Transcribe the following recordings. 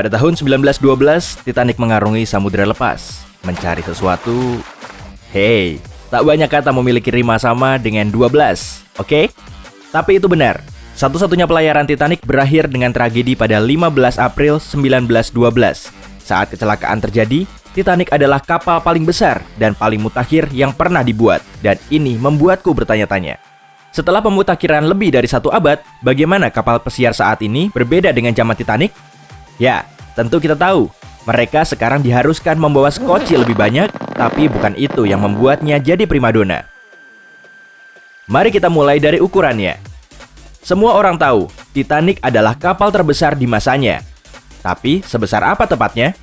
Pada tahun 1912, Titanic mengarungi samudera lepas, mencari sesuatu. Hey, tak banyak kata memiliki rima sama dengan 12, oke? Tapi itu benar. Satu-satunya pelayaran Titanic berakhir dengan tragedi pada 15 April 1912. Saat kecelakaan terjadi, Titanic adalah kapal paling besar dan paling mutakhir yang pernah dibuat. Dan ini membuatku bertanya-tanya. Setelah pemutakhiran lebih dari 1 abad, bagaimana kapal pesiar saat ini berbeda dengan zaman Titanic? Ya, tentu kita tahu. Mereka sekarang diharuskan membawa skoci lebih banyak, tapi bukan itu yang membuatnya jadi primadona. Mari kita mulai dari ukurannya. Semua orang tahu, Titanic adalah kapal terbesar di masanya. Tapi, sebesar apa tepatnya?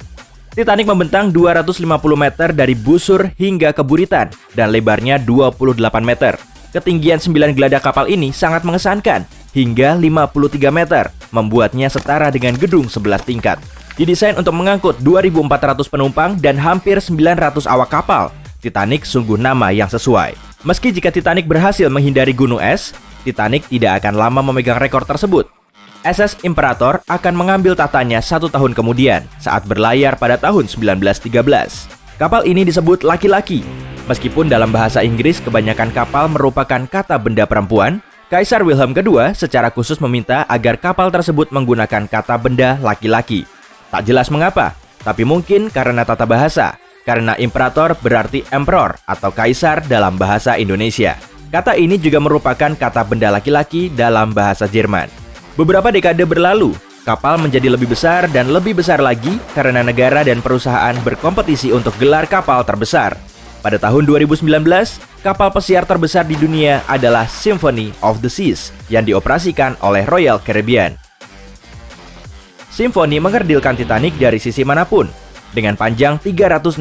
Titanic membentang 250 meter dari busur hingga ke buritan, dan lebarnya 28 meter. Ketinggian 9 geladak kapal ini sangat mengesankan, hingga 53 meter, membuatnya setara dengan gedung 11 tingkat. Didesain untuk mengangkut 2.400 penumpang dan hampir 900 awak kapal. Titanic sungguh nama yang sesuai. Meski jika Titanic berhasil menghindari gunung es, Titanic tidak akan lama memegang rekor tersebut. SS Imperator akan mengambil tahtanya 1 tahun kemudian saat berlayar pada tahun 1913. Kapal ini disebut laki-laki. Meskipun dalam bahasa Inggris kebanyakan kapal merupakan kata benda perempuan, Kaisar Wilhelm II secara khusus meminta agar kapal tersebut menggunakan kata benda laki-laki. Tak jelas mengapa, tapi mungkin karena tata bahasa, karena imperator berarti emperor atau kaisar dalam bahasa Indonesia. Kata ini juga merupakan kata benda laki-laki dalam bahasa Jerman. Beberapa dekade berlalu, kapal menjadi lebih besar dan lebih besar lagi karena negara dan perusahaan berkompetisi untuk gelar kapal terbesar. Pada tahun 2019, kapal pesiar terbesar di dunia adalah Symphony of the Seas yang dioperasikan oleh Royal Caribbean. Symphony mengerdilkan Titanic dari sisi manapun, dengan panjang 361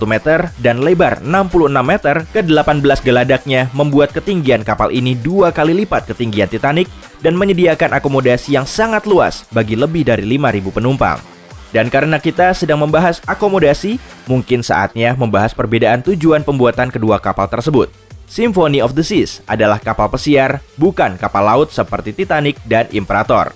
meter dan lebar 66 meter ke 18 geladaknya membuat ketinggian kapal ini 2 kali lipat ketinggian Titanic dan menyediakan akomodasi yang sangat luas bagi lebih dari 5.000 penumpang. Dan karena kita sedang membahas akomodasi, mungkin saatnya membahas perbedaan tujuan pembuatan kedua kapal tersebut. Symphony of the Seas adalah kapal pesiar, bukan kapal laut seperti Titanic dan Imperator.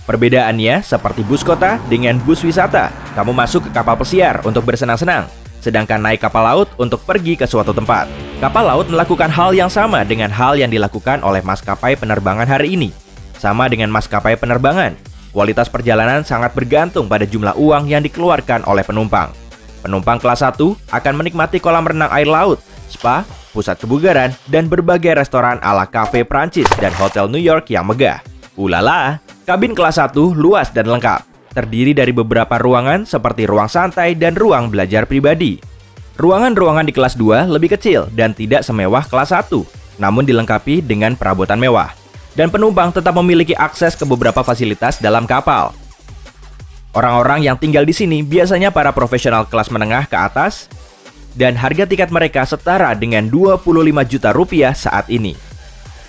Perbedaannya seperti bus kota dengan bus wisata. Kamu masuk ke kapal pesiar untuk bersenang-senang, sedangkan naik kapal laut untuk pergi ke suatu tempat. Kapal laut melakukan hal yang sama dengan hal yang dilakukan oleh maskapai penerbangan hari ini. Sama dengan maskapai penerbangan, kualitas perjalanan sangat bergantung pada jumlah uang yang dikeluarkan oleh penumpang. Penumpang kelas 1 akan menikmati kolam renang air laut, spa, pusat kebugaran, dan berbagai restoran ala kafe Prancis dan hotel New York yang megah. Ulala! Kabin kelas 1 luas dan lengkap, terdiri dari beberapa ruangan seperti ruang santai dan ruang belajar pribadi. Ruangan-ruangan di kelas 2 lebih kecil dan tidak semewah kelas 1, namun dilengkapi dengan perabotan mewah. Dan penumpang tetap memiliki akses ke beberapa fasilitas dalam kapal. Orang-orang yang tinggal di sini biasanya para profesional kelas menengah ke atas, dan harga tiket mereka setara dengan 25 juta rupiah saat ini.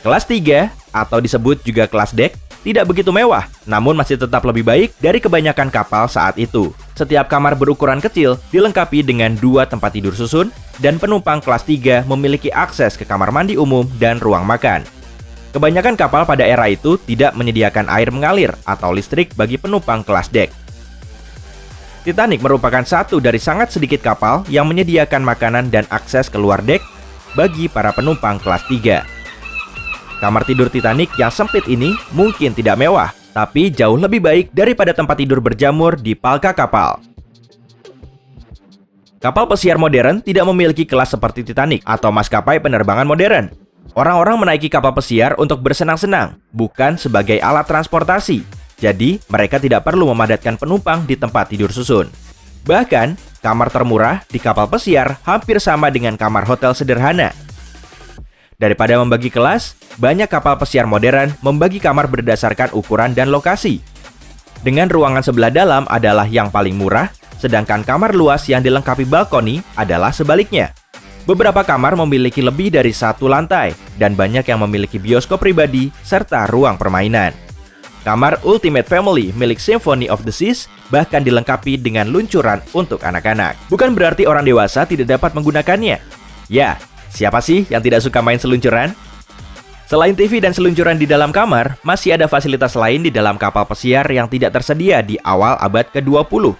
Kelas 3, atau disebut juga kelas deck, tidak begitu mewah, namun masih tetap lebih baik dari kebanyakan kapal saat itu. Setiap kamar berukuran kecil dilengkapi dengan 2 tempat tidur susun, dan penumpang kelas 3 memiliki akses ke kamar mandi umum dan ruang makan. Kebanyakan kapal pada era itu tidak menyediakan air mengalir atau listrik bagi penumpang kelas deck. Titanic merupakan satu dari sangat sedikit kapal yang menyediakan makanan dan akses ke luar dek bagi para penumpang kelas 3. Kamar tidur Titanic yang sempit ini mungkin tidak mewah, tapi jauh lebih baik daripada tempat tidur berjamur di palka kapal. Kapal pesiar modern tidak memiliki kelas seperti Titanic atau maskapai penerbangan modern. Orang-orang menaiki kapal pesiar untuk bersenang-senang, bukan sebagai alat transportasi. Jadi, mereka tidak perlu memadatkan penumpang di tempat tidur susun. Bahkan, kamar termurah di kapal pesiar hampir sama dengan kamar hotel sederhana. Daripada membagi kelas, banyak kapal pesiar modern membagi kamar berdasarkan ukuran dan lokasi. Dengan ruangan sebelah dalam adalah yang paling murah, sedangkan kamar luas yang dilengkapi balkoni adalah sebaliknya. Beberapa kamar memiliki lebih dari 1 lantai, dan banyak yang memiliki bioskop pribadi serta ruang permainan. Kamar Ultimate Family milik Symphony of the Seas bahkan dilengkapi dengan luncuran untuk anak-anak. Bukan berarti orang dewasa tidak dapat menggunakannya. Ya, siapa sih yang tidak suka main seluncuran? Selain TV dan seluncuran di dalam kamar, masih ada fasilitas lain di dalam kapal pesiar yang tidak tersedia di awal abad ke-20.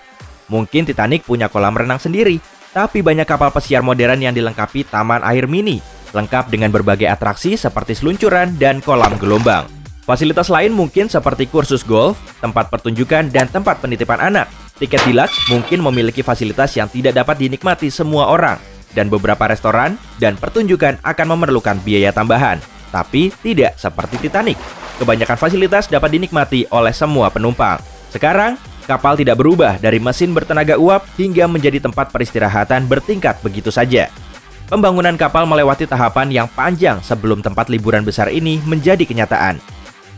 Mungkin Titanic punya kolam renang sendiri, tapi banyak kapal pesiar modern yang dilengkapi taman air mini, lengkap dengan berbagai atraksi seperti seluncuran dan kolam gelombang. Fasilitas lain mungkin seperti kursus golf, tempat pertunjukan, dan tempat penitipan anak. Tiket deluxe mungkin memiliki fasilitas yang tidak dapat dinikmati semua orang, dan beberapa restoran dan pertunjukan akan memerlukan biaya tambahan. Tapi tidak seperti Titanic. Kebanyakan fasilitas dapat dinikmati oleh semua penumpang. Sekarang, kapal tidak berubah dari mesin bertenaga uap hingga menjadi tempat peristirahatan bertingkat begitu saja. Pembangunan kapal melewati tahapan yang panjang sebelum tempat liburan besar ini menjadi kenyataan.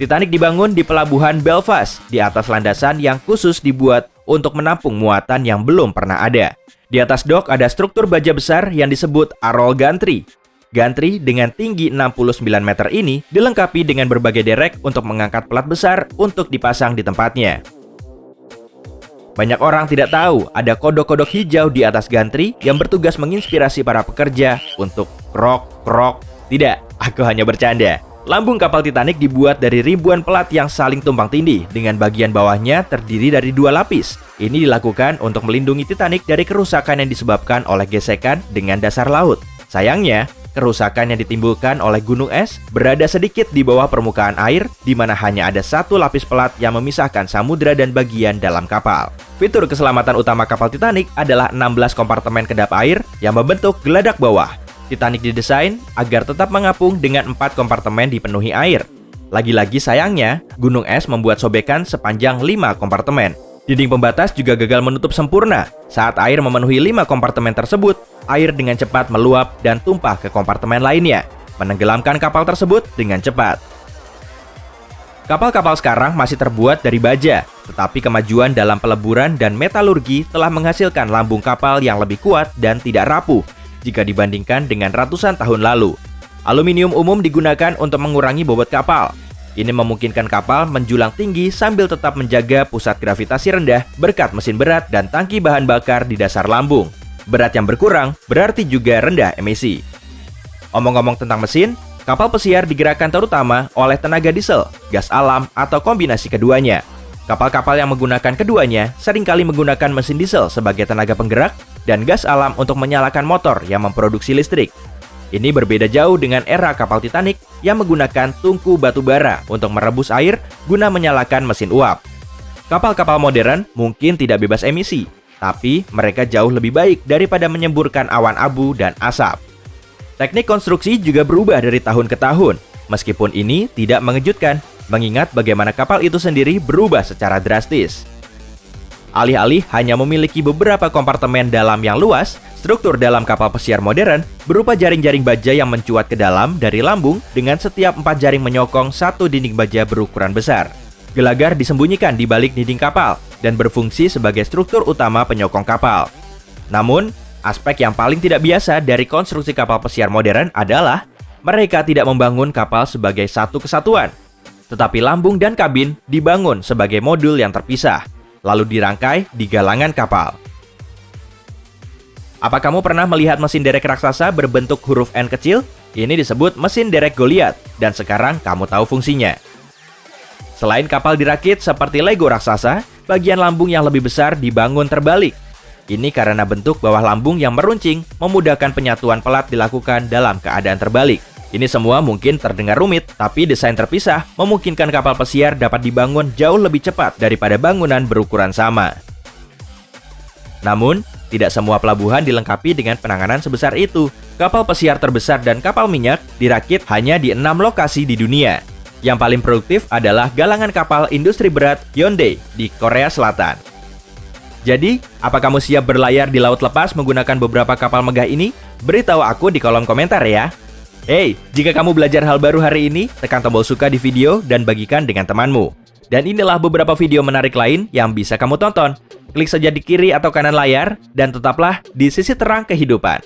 Titanic dibangun di pelabuhan Belfast di atas landasan yang khusus dibuat untuk menampung muatan yang belum pernah ada. Di atas dok ada struktur baja besar yang disebut Arroll Gantry. Gantry dengan tinggi 69 meter ini dilengkapi dengan berbagai derek untuk mengangkat pelat besar untuk dipasang di tempatnya. Banyak orang tidak tahu ada kodok-kodok hijau di atas gantry yang bertugas menginspirasi para pekerja untuk krok. Tidak, aku hanya bercanda. Lambung kapal Titanic dibuat dari ribuan pelat yang saling tumpang tindih dengan bagian bawahnya terdiri dari 2 lapis. Ini dilakukan untuk melindungi Titanic dari kerusakan yang disebabkan oleh gesekan dengan dasar laut. Sayangnya, kerusakan yang ditimbulkan oleh gunung es berada sedikit di bawah permukaan air, di mana hanya ada 1 lapis pelat yang memisahkan samudra dan bagian dalam kapal. Fitur keselamatan utama kapal Titanic adalah 16 kompartemen kedap air yang membentuk geladak bawah. Titanic didesain agar tetap mengapung dengan 4 kompartemen dipenuhi air. Lagi-lagi sayangnya, gunung es membuat sobekan sepanjang 5 kompartemen. Dinding pembatas juga gagal menutup sempurna. Saat air memenuhi 5 kompartemen tersebut, air dengan cepat meluap dan tumpah ke kompartemen lainnya, menenggelamkan kapal tersebut dengan cepat. Kapal-kapal sekarang masih terbuat dari baja, tetapi kemajuan dalam peleburan dan metalurgi telah menghasilkan lambung kapal yang lebih kuat dan tidak rapuh jika dibandingkan dengan ratusan tahun lalu. Aluminium umum digunakan untuk mengurangi bobot kapal. Ini memungkinkan kapal menjulang tinggi sambil tetap menjaga pusat gravitasi rendah berkat mesin berat dan tangki bahan bakar di dasar lambung. Berat yang berkurang berarti juga rendah emisi. Omong-omong tentang mesin, kapal pesiar digerakkan terutama oleh tenaga diesel, gas alam, atau kombinasi keduanya. Kapal-kapal yang menggunakan keduanya seringkali menggunakan mesin diesel sebagai tenaga penggerak dan gas alam untuk menyalakan motor yang memproduksi listrik. Ini berbeda jauh dengan era kapal Titanic yang menggunakan tungku batu bara untuk merebus air guna menyalakan mesin uap. Kapal-kapal modern mungkin tidak bebas emisi, tapi mereka jauh lebih baik daripada menyemburkan awan abu dan asap. Teknik konstruksi juga berubah dari tahun ke tahun, meskipun ini tidak mengejutkan, mengingat bagaimana kapal itu sendiri berubah secara drastis. Alih-alih hanya memiliki beberapa kompartemen dalam yang luas, struktur dalam kapal pesiar modern berupa jaring-jaring baja yang mencuat ke dalam dari lambung dengan setiap 4 jaring menyokong satu dinding baja berukuran besar. Gelagar disembunyikan di balik dinding kapal dan berfungsi sebagai struktur utama penyokong kapal. Namun, aspek yang paling tidak biasa dari konstruksi kapal pesiar modern adalah mereka tidak membangun kapal sebagai satu kesatuan, tetapi lambung dan kabin dibangun sebagai modul yang terpisah, lalu dirangkai di galangan kapal. Apa kamu pernah melihat mesin derek raksasa berbentuk huruf N kecil? Ini disebut mesin derek Goliath, dan sekarang kamu tahu fungsinya. Selain kapal dirakit seperti Lego raksasa, bagian lambung yang lebih besar dibangun terbalik. Ini karena bentuk bawah lambung yang meruncing memudahkan penyatuan pelat dilakukan dalam keadaan terbalik. Ini semua mungkin terdengar rumit, tapi desain terpisah memungkinkan kapal pesiar dapat dibangun jauh lebih cepat daripada bangunan berukuran sama. Namun, tidak semua pelabuhan dilengkapi dengan penanganan sebesar itu. Kapal pesiar terbesar dan kapal minyak dirakit hanya di 6 lokasi di dunia. Yang paling produktif adalah galangan kapal industri berat Hyundai di Korea Selatan. Jadi, apa kamu siap berlayar di laut lepas menggunakan beberapa kapal megah ini? Beritahu aku di kolom komentar ya. Hey, jika kamu belajar hal baru hari ini, tekan tombol suka di video dan bagikan dengan temanmu. Dan inilah beberapa video menarik lain yang bisa kamu tonton. Klik saja di kiri atau kanan layar, dan tetaplah di sisi terang kehidupan.